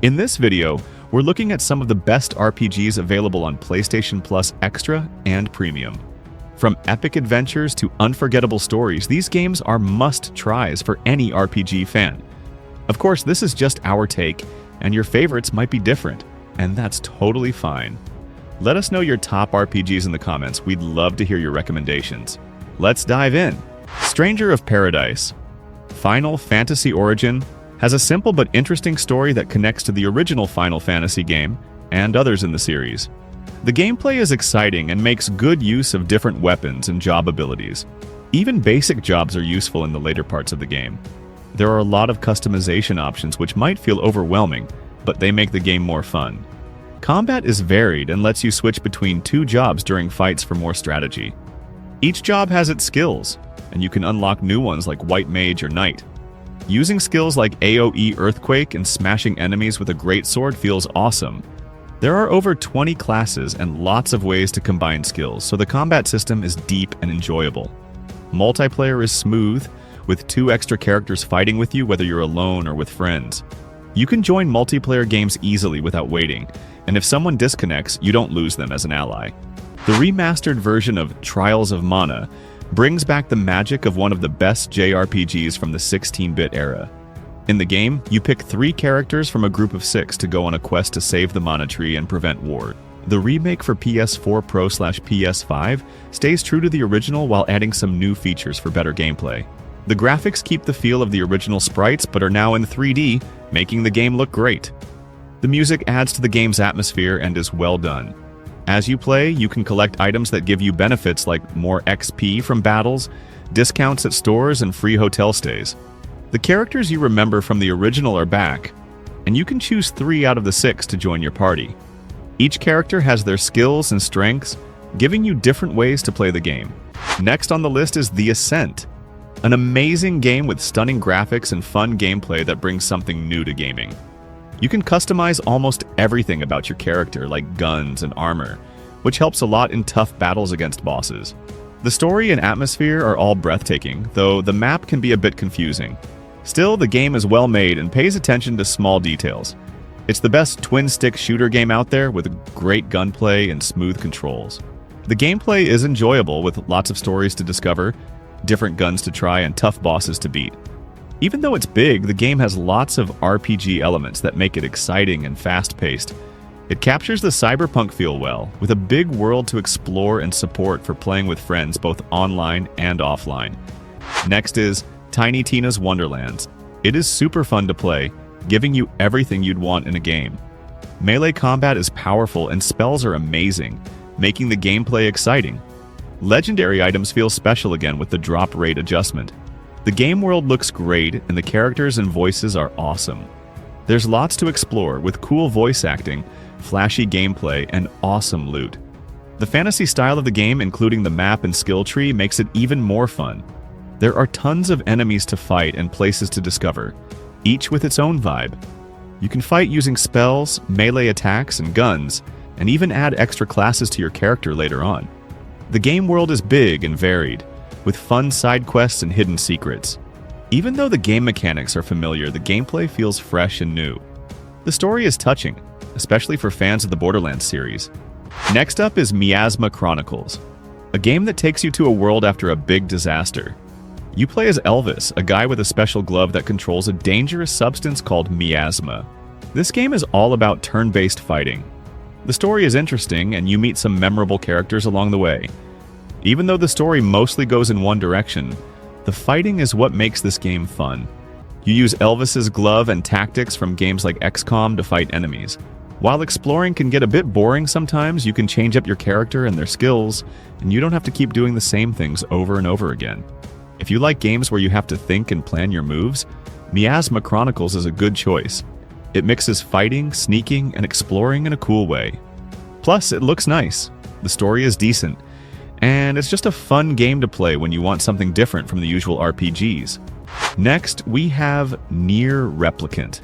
In this video, we're looking at some of the best RPGs available on PlayStation Plus Extra and Premium. From epic adventures to unforgettable stories, these games are must-tries for any RPG fan. Of course, this is just our take, and your favorites might be different, and that's totally fine. Let us know your top RPGs in the comments. We'd love to hear your recommendations. Let's dive in. Stranger of Paradise. Final Fantasy Origin has a simple but interesting story that connects to the original Final Fantasy game and others in the series. The gameplay is exciting and makes good use of different weapons and job abilities. Even basic jobs are useful in the later parts of the game. There are a lot of customization options which might feel overwhelming, but they make the game more fun. Combat is varied and lets you switch between two jobs during fights for more strategy. Each job has its skills, and you can unlock new ones like White Mage or Knight. Using skills like AoE Earthquake and smashing enemies with a greatsword feels awesome. There are over 20 classes and lots of ways to combine skills, so the combat system is deep and enjoyable. Multiplayer is smooth, with 2 extra characters fighting with you whether you're alone or with friends. You can join multiplayer games easily without waiting, and if someone disconnects, you don't lose them as an ally. The remastered version of Trials of Mana brings back the magic of one of the best JRPGs from the 16-bit era. In the game, you pick 3 characters from a group of 6 to go on a quest to save the Mana Tree and prevent war. The remake for PS4 Pro/PS5 stays true to the original while adding some new features for better gameplay. The graphics keep the feel of the original sprites but are now in 3D, making the game look great. The music adds to the game's atmosphere and is well done. As you play, you can collect items that give you benefits like more XP from battles, discounts at stores, and free hotel stays. The characters you remember from the original are back, and you can choose 3 out of the 6 to join your party. Each character has their skills and strengths, giving you different ways to play the game. Next on the list is The Ascent, an amazing game with stunning graphics and fun gameplay that brings something new to gaming. You can customize almost everything about your character, like guns and armor, which helps a lot in tough battles against bosses. The story and atmosphere are all breathtaking, though the map can be a bit confusing. Still, the game is well made and pays attention to small details. It's the best twin-stick shooter game out there with great gunplay and smooth controls. The gameplay is enjoyable with lots of stories to discover, different guns to try, and tough bosses to beat. Even though it's big, the game has lots of RPG elements that make it exciting and fast-paced. It captures the cyberpunk feel well, with a big world to explore and support for playing with friends both online and offline. Next is Tiny Tina's Wonderlands. It is super fun to play, giving you everything you'd want in a game. Melee combat is powerful and spells are amazing, making the gameplay exciting. Legendary items feel special again with the drop rate adjustment. The game world looks great and the characters and voices are awesome. There's lots to explore with cool voice acting, flashy gameplay, and awesome loot. The fantasy style of the game, including the map and skill tree, makes it even more fun. There are tons of enemies to fight and places to discover, each with its own vibe. You can fight using spells, melee attacks, and guns, and even add extra classes to your character later on. The game world is big and varied, with fun side quests and hidden secrets. Even though the game mechanics are familiar, the gameplay feels fresh and new. The story is touching, especially for fans of the Borderlands series. Next up is Miasma Chronicles, a game that takes you to a world after a big disaster. You play as Elvis, a guy with a special glove that controls a dangerous substance called miasma. This game is all about turn-based fighting. The story is interesting, and you meet some memorable characters along the way. Even though the story mostly goes in one direction, the fighting is what makes this game fun. You use Elvis's glove and tactics from games like XCOM to fight enemies. While exploring can get a bit boring sometimes, you can change up your character and their skills, and you don't have to keep doing the same things over and over again. If you like games where you have to think and plan your moves, Miasma Chronicles is a good choice. It mixes fighting, sneaking, and exploring in a cool way. Plus, it looks nice, the story is decent, and it's just a fun game to play when you want something different from the usual RPGs. Next, we have Nier Replicant.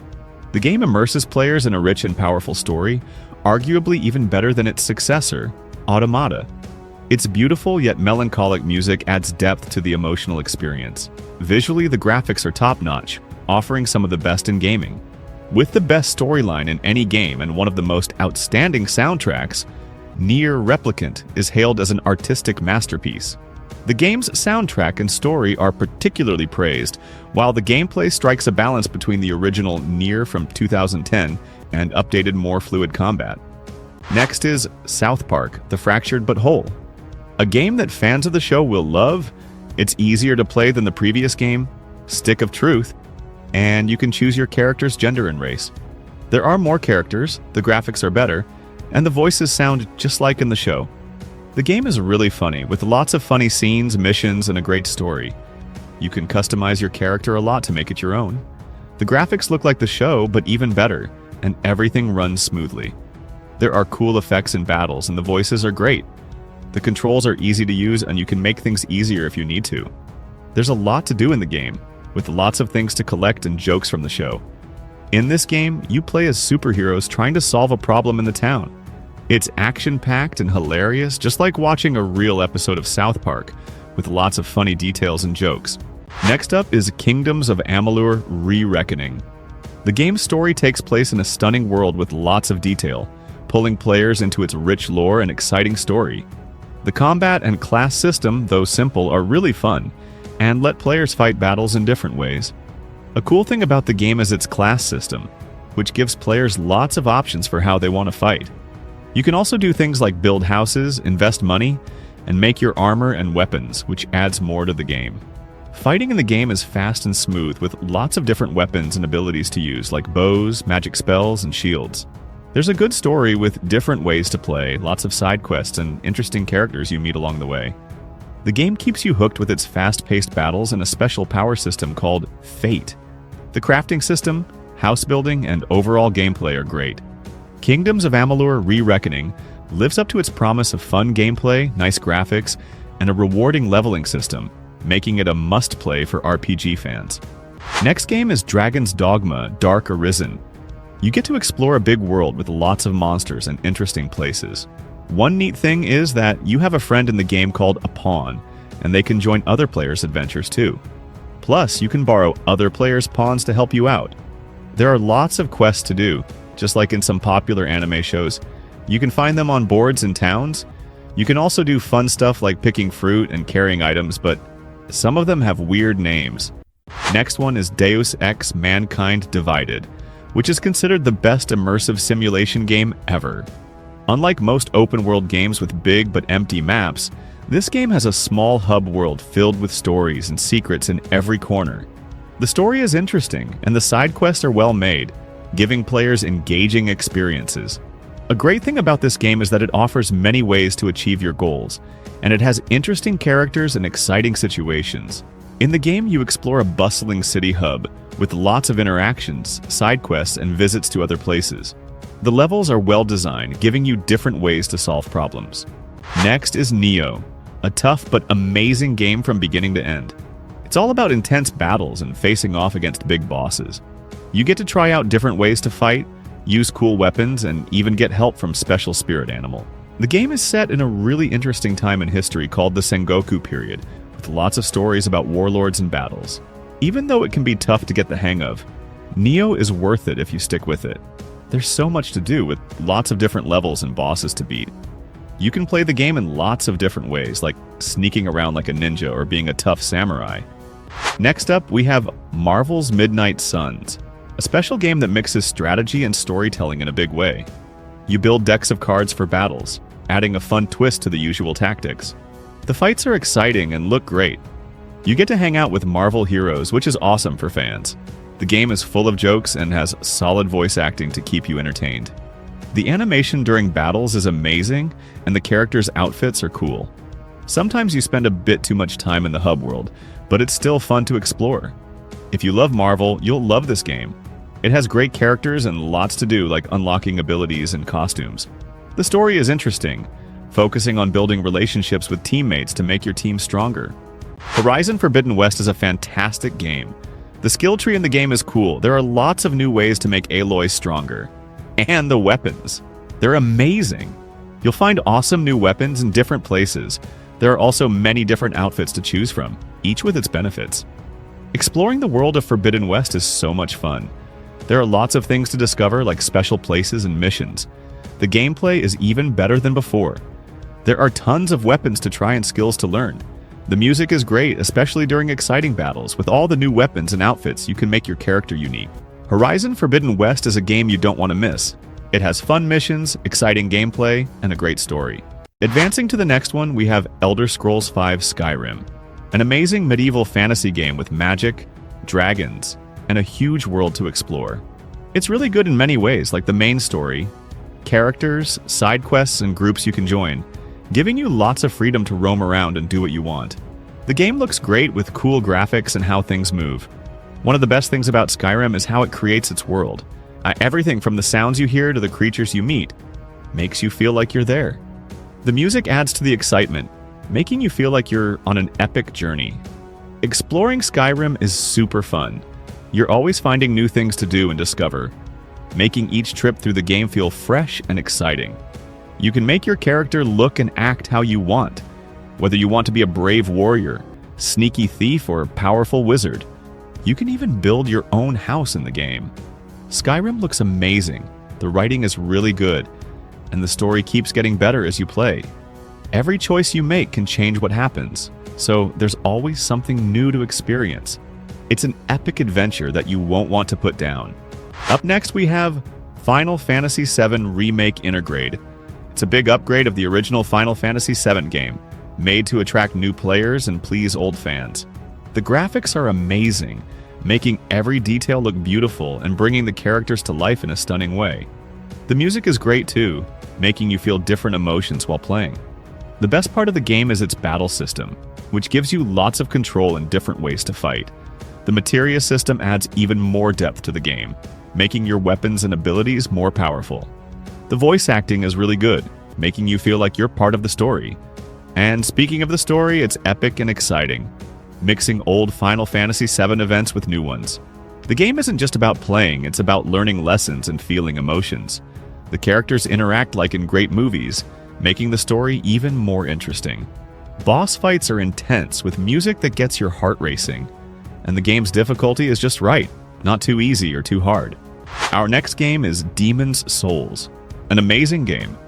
The game immerses players in a rich and powerful story, arguably even better than its successor, Automata. Its beautiful yet melancholic music adds depth to the emotional experience. Visually, the graphics are top-notch, offering some of the best in gaming. With the best storyline in any game and one of the most outstanding soundtracks, Nier Replicant is hailed as an artistic masterpiece. The game's soundtrack and story are particularly praised, while the gameplay strikes a balance between the original Nier from 2010 and updated, more fluid combat. Next is South Park: The Fractured But Whole. A game that fans of the show will love. It's easier to play than the previous game, Stick of Truth, and you can choose your character's gender and race. There are more characters, the graphics are better, and the voices sound just like in the show. The game is really funny, with lots of funny scenes, missions, and a great story. You can customize your character a lot to make it your own. The graphics look like the show, but even better, and everything runs smoothly. There are cool effects in battles, and the voices are great. The controls are easy to use, and you can make things easier if you need to. There's a lot to do in the game, with lots of things to collect and jokes from the show. In this game, you play as superheroes trying to solve a problem in the town. It's action-packed and hilarious, just like watching a real episode of South Park, with lots of funny details and jokes. Next up is Kingdoms of Amalur: Re-Reckoning. The game's story takes place in a stunning world with lots of detail, pulling players into its rich lore and exciting story. The combat and class system, though simple, are really fun, and let players fight battles in different ways. A cool thing about the game is its class system, which gives players lots of options for how they want to fight. You can also do things like build houses, invest money, and make your armor and weapons, which adds more to the game. Fighting in the game is fast and smooth, with lots of different weapons and abilities to use, like bows, magic spells, and shields. There's a good story with different ways to play, lots of side quests, and interesting characters you meet along the way. The game keeps you hooked with its fast-paced battles and a special power system called Fate. The crafting system, house building, and overall gameplay are great. Kingdoms of Amalur: Re-Reckoning lives up to its promise of fun gameplay, nice graphics, and a rewarding leveling system, making it a must-play for RPG fans. Next game is Dragon's Dogma: Dark Arisen. You get to explore a big world with lots of monsters and interesting places. One neat thing is that you have a friend in the game called a pawn, and they can join other players' adventures too. Plus, you can borrow other players' pawns to help you out. There are lots of quests to do, just like in some popular anime shows. You can find them on boards in towns. You can also do fun stuff like picking fruit and carrying items, but some of them have weird names. Next one is Deus Ex: Mankind Divided, which is considered the best immersive simulation game ever. Unlike most open-world games with big but empty maps, this game has a small hub world filled with stories and secrets in every corner. The story is interesting, and the side quests are well made, giving players engaging experiences. A great thing about this game is that it offers many ways to achieve your goals, and it has interesting characters and exciting situations. In the game, you explore a bustling city hub, with lots of interactions, side quests, and visits to other places. The levels are well designed, giving you different ways to solve problems. Next is Nioh, a tough but amazing game from beginning to end. It's all about intense battles and facing off against big bosses. You get to try out different ways to fight, use cool weapons, and even get help from special spirit animal. The game is set in a really interesting time in history called the Sengoku period, with lots of stories about warlords and battles. Even though it can be tough to get the hang of, Nioh is worth it if you stick with it. There's so much to do, with lots of different levels and bosses to beat. You can play the game in lots of different ways, like sneaking around like a ninja or being a tough samurai. Next up, we have Marvel's Midnight Suns, a special game that mixes strategy and storytelling in a big way. You build decks of cards for battles, adding a fun twist to the usual tactics. The fights are exciting and look great. You get to hang out with Marvel heroes, which is awesome for fans. The game is full of jokes and has solid voice acting to keep you entertained. The animation during battles is amazing, and the characters' outfits are cool. Sometimes you spend a bit too much time in the hub world, but it's still fun to explore. If you love Marvel, you'll love this game. It has great characters and lots to do, like unlocking abilities and costumes. The story is interesting, focusing on building relationships with teammates to make your team stronger. Horizon Forbidden West is a fantastic game. The skill tree in the game is cool. There are lots of new ways to make Aloy stronger. And the weapons. They're amazing. You'll find awesome new weapons in different places. There are also many different outfits to choose from, each with its benefits. Exploring the world of Forbidden West is so much fun. There are lots of things to discover, like special places and missions. The gameplay is even better than before. There are tons of weapons to try and skills to learn. The music is great, especially during exciting battles. With all the new weapons and outfits, you can make your character unique. Horizon Forbidden West is a game you don't want to miss. It has fun missions, exciting gameplay, and a great story. Advancing to the next one, we have Elder Scrolls V Skyrim, an amazing medieval fantasy game with magic, dragons, and a huge world to explore. It's really good in many ways, like the main story, characters, side quests, and groups you can join, giving you lots of freedom to roam around and do what you want. The game looks great with cool graphics and how things move. One of the best things about Skyrim is how it creates its world. Everything from the sounds you hear to the creatures you meet makes you feel like you're there. The music adds to the excitement, making you feel like you're on an epic journey. Exploring Skyrim is super fun. You're always finding new things to do and discover, making each trip through the game feel fresh and exciting. You can make your character look and act how you want, whether you want to be a brave warrior, sneaky thief, or powerful wizard. You can even build your own house in the game. Skyrim looks amazing, the writing is really good, and the story keeps getting better as you play. Every choice you make can change what happens, so there's always something new to experience. It's an epic adventure that you won't want to put down. Up next, we have Final Fantasy VII Remake Intergrade. It's a big upgrade of the original Final Fantasy VII game, made to attract new players and please old fans. The graphics are amazing, making every detail look beautiful and bringing the characters to life in a stunning way. The music is great too, making you feel different emotions while playing. The best part of the game is its battle system, which gives you lots of control and different ways to fight. The materia system adds even more depth to the game, making your weapons and abilities more powerful. The voice acting is really good, making you feel like you're part of the story. And speaking of the story, it's epic and exciting, mixing old Final Fantasy VII events with new ones. The game isn't just about playing, it's about learning lessons and feeling emotions. The characters interact like in great movies, making the story even more interesting. Boss fights are intense with music that gets your heart racing, and the game's difficulty is just right, not too easy or too hard. Our next game is Demon's Souls, an amazing game.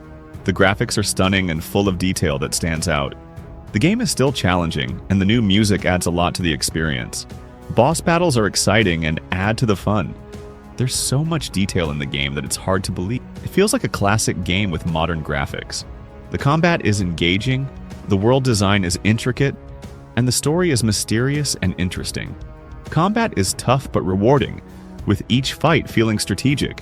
The graphics are stunning and full of detail that stands out. The game is still challenging, and the new music adds a lot to the experience. Boss battles are exciting and add to the fun. There's so much detail in the game that it's hard to believe. It feels like a classic game with modern graphics. The combat is engaging, the world design is intricate, and the story is mysterious and interesting. Combat is tough but rewarding, with each fight feeling strategic.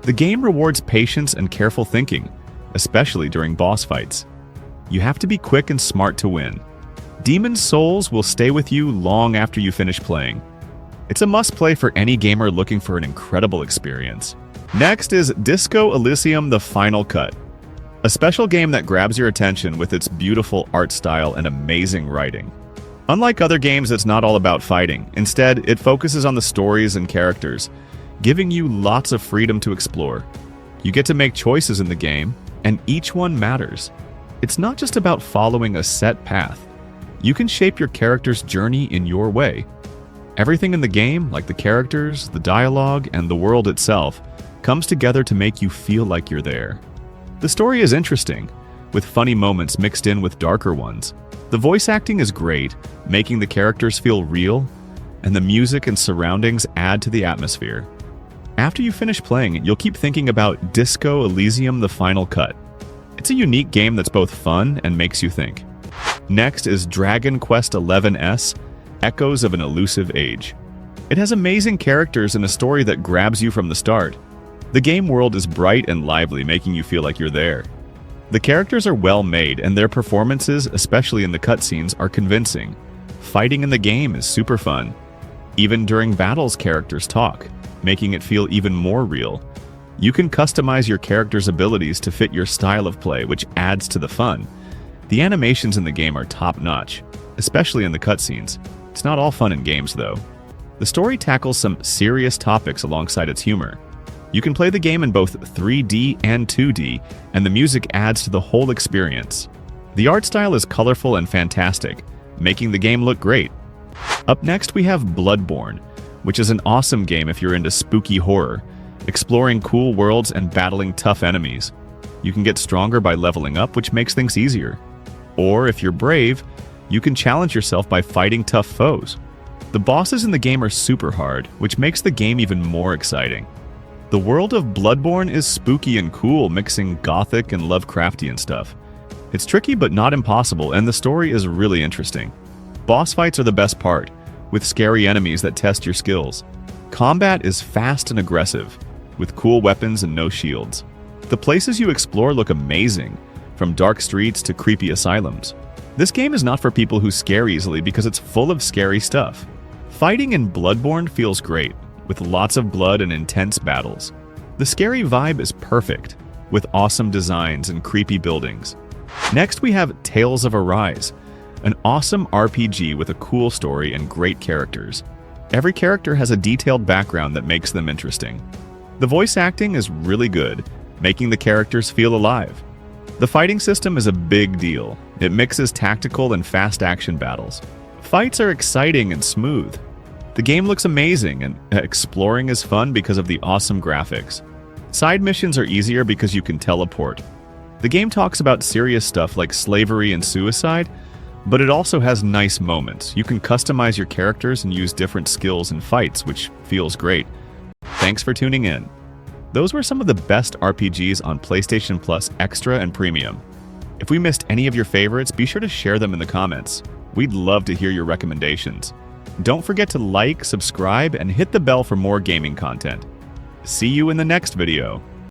The game rewards patience and careful thinking, especially during boss fights. You have to be quick and smart to win. Demon's Souls will stay with you long after you finish playing. It's a must-play for any gamer looking for an incredible experience. Next is Disco Elysium: The Final Cut, a special game that grabs your attention with its beautiful art style and amazing writing. Unlike other games, it's not all about fighting. Instead, it focuses on the stories and characters, giving you lots of freedom to explore. You get to make choices in the game, and each one matters. It's not just about following a set path. You can shape your character's journey in your way. Everything in the game, like the characters, the dialogue, and the world itself, comes together to make you feel like you're there. The story is interesting, with funny moments mixed in with darker ones. The voice acting is great, making the characters feel real, and the music and surroundings add to the atmosphere. After you finish playing, you'll keep thinking about Disco Elysium: The Final Cut. It's a unique game that's both fun and makes you think. Next is Dragon Quest XI-S: Echoes of an Elusive Age. It has amazing characters and a story that grabs you from the start. The game world is bright and lively, making you feel like you're there. The characters are well made, and their performances, especially in the cutscenes, are convincing. Fighting in the game is super fun. Even during battles, characters talk, making it feel even more real. You can customize your character's abilities to fit your style of play, which adds to the fun. The animations in the game are top-notch, especially in the cutscenes. It's not all fun in games, though. The story tackles some serious topics alongside its humor. You can play the game in both 3D and 2D, and the music adds to the whole experience. The art style is colorful and fantastic, making the game look great. Up next, we have Bloodborne, which is an awesome game if you're into spooky horror, exploring cool worlds and battling tough enemies. You can get stronger by leveling up, which makes things easier. Or if you're brave, you can challenge yourself by fighting tough foes. The bosses in the game are super hard, which makes the game even more exciting. The world of Bloodborne is spooky and cool, mixing gothic and Lovecraftian stuff. It's tricky but not impossible, and the story is really interesting. Boss fights are the best part, with scary enemies that test your skills. Combat is fast and aggressive, with cool weapons and no shields. The places you explore look amazing, from dark streets to creepy asylums. This game is not for people who scare easily because it's full of scary stuff. Fighting in Bloodborne feels great, with lots of blood and intense battles. The scary vibe is perfect, with awesome designs and creepy buildings. Next we have Tales of Arise, an awesome RPG with a cool story and great characters. Every character has a detailed background that makes them interesting. The voice acting is really good, making the characters feel alive. The fighting system is a big deal. It mixes tactical and fast action battles. Fights are exciting and smooth. The game looks amazing, and exploring is fun because of the awesome graphics. Side missions are easier because you can teleport. The game talks about serious stuff like slavery and suicide, but it also has nice moments. You can customize your characters and use different skills in fights, which feels great. Thanks for tuning in. Those were some of the best RPGs on PlayStation Plus Extra and Premium. If we missed any of your favorites, be sure to share them in the comments. We'd love to hear your recommendations. Don't forget to like, subscribe, and hit the bell for more gaming content. See you in the next video.